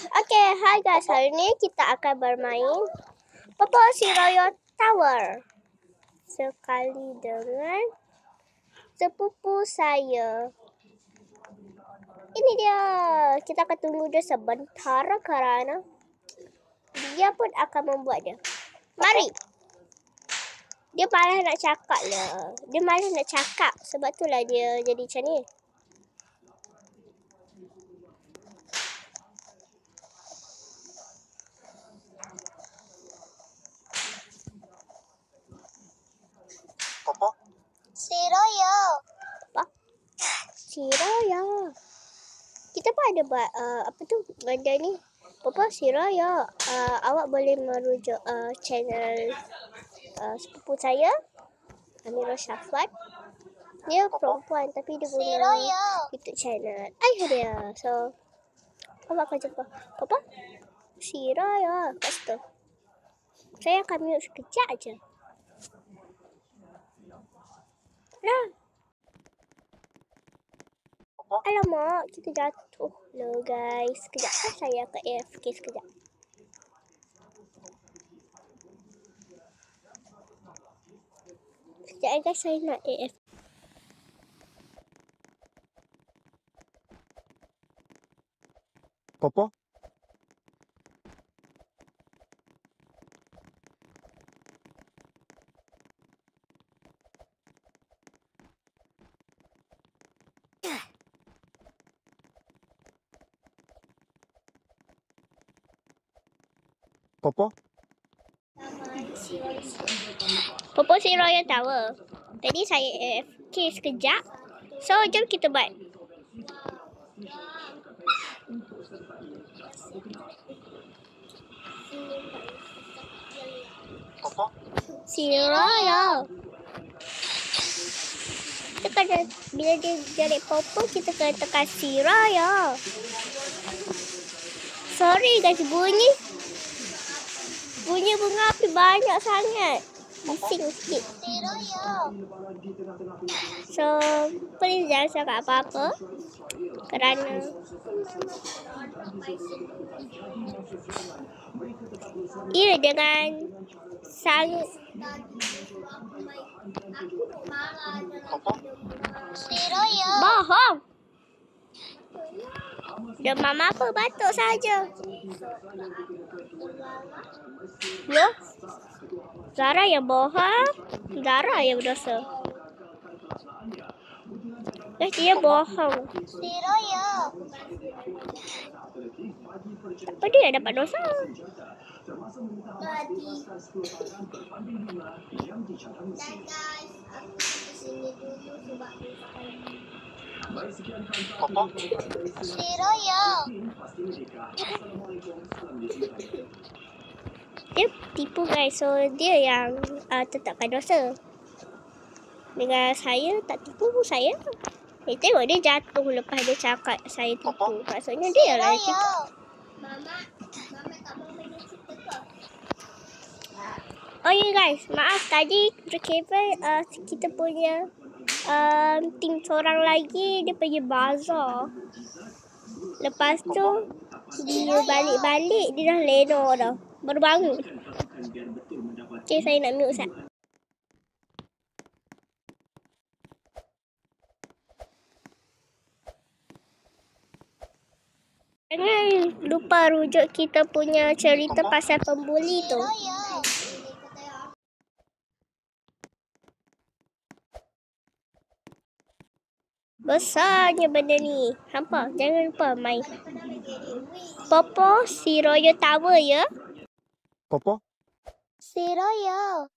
Okay, hi guys. Hari ni kita akan bermain Papa Si Royal Tower. Sekali dengan sepupu saya. Ini dia. Kita akan tunggu dia sebentar kerana dia pun akan membuatnya. Mari. Dia malas nak cakap lah. Dia malas nak cakap. Sebab itulah dia jadi macam ni. Papa? Si Royal. Apa? Si Royal. Kita pun ada buat apa tu benda ni. Papa Si Royal. Awak boleh merujuk channel sepupu saya, Amirah Syafat. Dia perempuan tapi dia punya YouTube channel. Ayah dia. So, awak akan jumpa. Papa Si Royal. Kat situ. Saya akan mute sekejap je. Dah. Alamak, kita jatuh lah guys. Sekejap kan saya akan AFK sekejap. Sekejap guys, saya nak AFK. Papa? Papa? Papa Si Royal Tower. Tadi saya AFK sekejap. So, jom kita buat. Papa? Si Royal. Kita kena, bila dia jadi Papa, kita kena tekan Si Royal. Sorry guys, bunyi bunga api banyak sangat. Bising sikit. So, please jangan cakap apa-apa. Kerana ia dengan sangat bohong. Demam apa? Batuk saja. Loh? Zara yang bohong, Zara yang berdosa. Dia bohong. Apa dia dapat dosa? Papa? Si Royal. Dia tipu guys. So dia yang tetapkan dosa. Dengan saya tak tipu saya. Tengok dia jatuh lepas dia cakap saya tipu. Maksudnya dia lah yang tipu. Mama tak mau main cerita ke? Oh ya guys, maaf tadi Kevin kita punya tim seorang lagi dia pergi bazar. Lepas tu dia balik-balik dia dah leno dah. Baru bangun. Okay, saya nak mute sekejap. Jangan lupa rujuk kita punya cerita pasal pembuli tu. Besarnya benda ni. Hampa, jangan lupa main. Papa Si Royal Tower ya. Papa? Si Royal.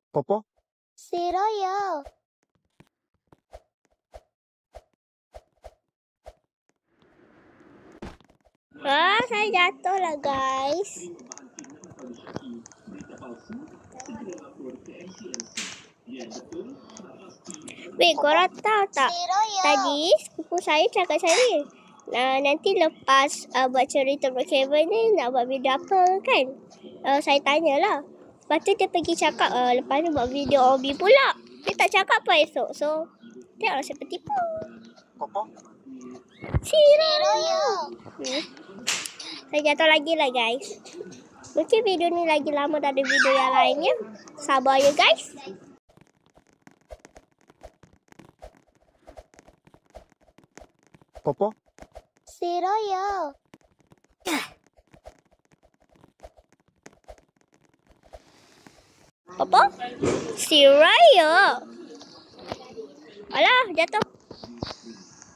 Papa? Si Royal. Saya jatuh lah guys. Weh, korang tahu tak? Tadi sepupu saya cakap saya, Nanti lepas buat cerita Brookhaven ni nak buat video apa kan? Saya tanyalah. Lepas tu dia pergi cakap lepas ni buat video Obi pula. Dia tak cakap apa esok. So, tengoklah siapa tipu. Papa, Siroyo. Saya jatuh lagi lah guys. Mungkin video ni lagi lama dari video yang lainnya. Sabar ya guys. Papa, Siroyo. Papa? Siroyo. Alah, jatuh.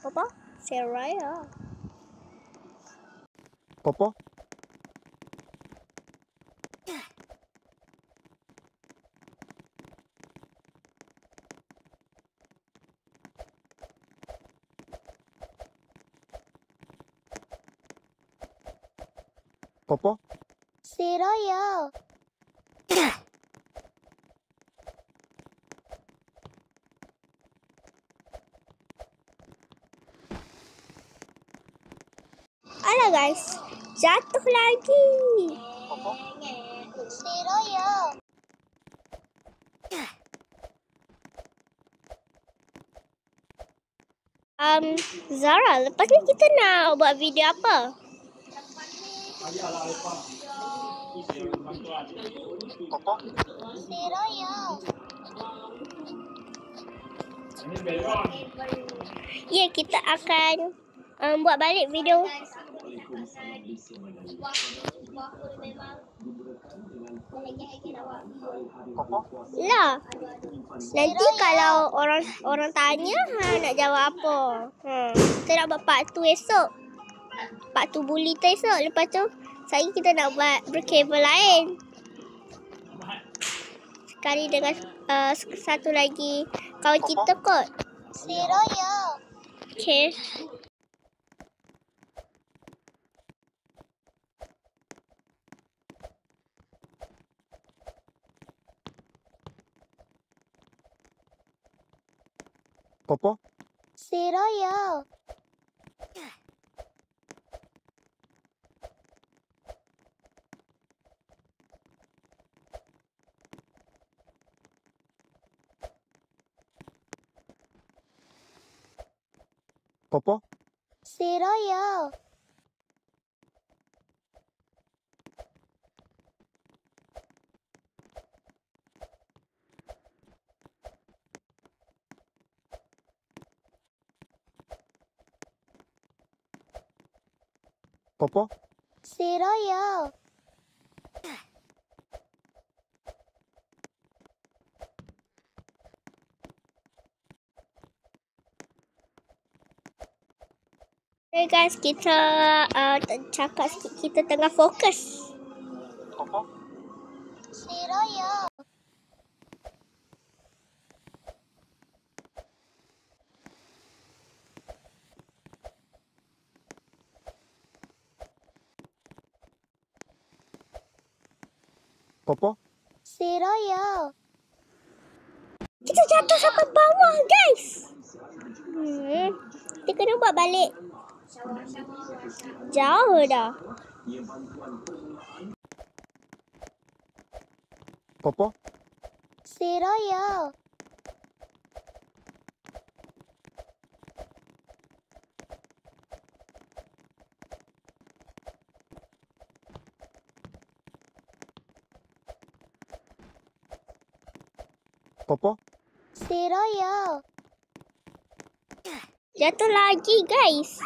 Papa? Siroyo. Papa, Papa, Siroyo. Alah guys, jatuh lagi. Papa, Siroyo. Zara, lepas ni kita nak buat video apa? Papa, Siroyo. Ya, kita akan buat balik video. Papa, Lah, nanti kalau orang tanya nak jawab apa. Kita nak buat part 2 esok. Part 2 bully tu esok. Lepas tu kita nak buat Brookhaven lain. Sekali dengan satu lagi kawan kita kot. Siroyo. Okay. Papa, Siroyo. Papa, Siroyo. Papa, Siroyo. Okay guys, kita cakap sikit, kita tengah fokus. Papa, Siroyo. Papa, Siroyo. Kita jatuh sampai bawah guys. Kita kena buat balik. Jauh dah. Papa, Siroyo. Papa, Siroyo. Jatuh lagi guys.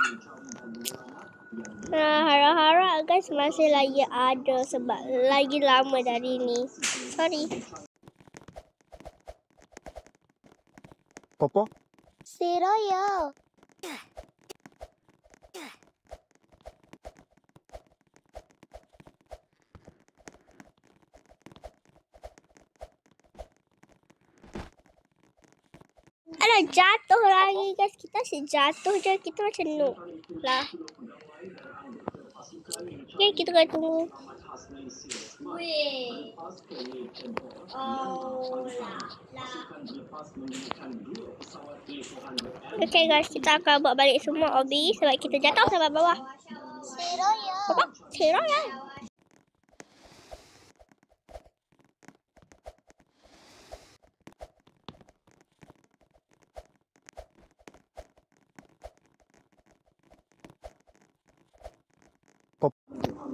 Harap-harap guys masih lagi ada sebab lagi lama dari ni. Sorry. Papa, Siroyo. Alah, jatuh lagi guys. Kita asyik jatuh je. Kita macam noob lah. Okay, kita kena tunggu Weh. Oh, lah. Okay guys, kita akan buat balik semua obi sebab kita jatuh sampai bawah. Siroya. Papa, Siroya.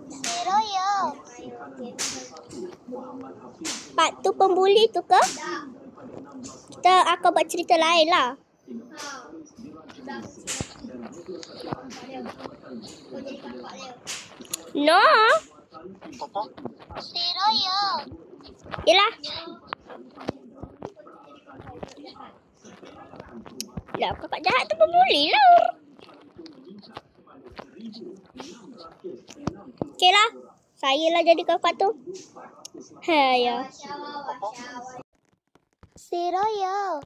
Siroya. Part tu pembuli tu ke? Kita akan buat cerita lain lah. No. Papa. Siroya. Yelah. Lah, kakak jahat tu pembuli lah. Okay lah. Saya lah jadi kakak tu. Ya. Siroya.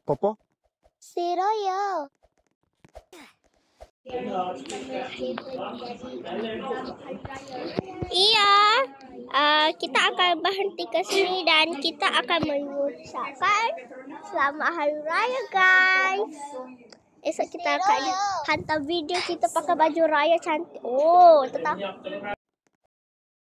Papa. Siroya. Iya. Kita akan berhenti ke sini dan kita akan mengucapkan Selamat Hari Raya guys. Esok kita akan hantar video kita pakai baju raya cantik. Oh, tetap.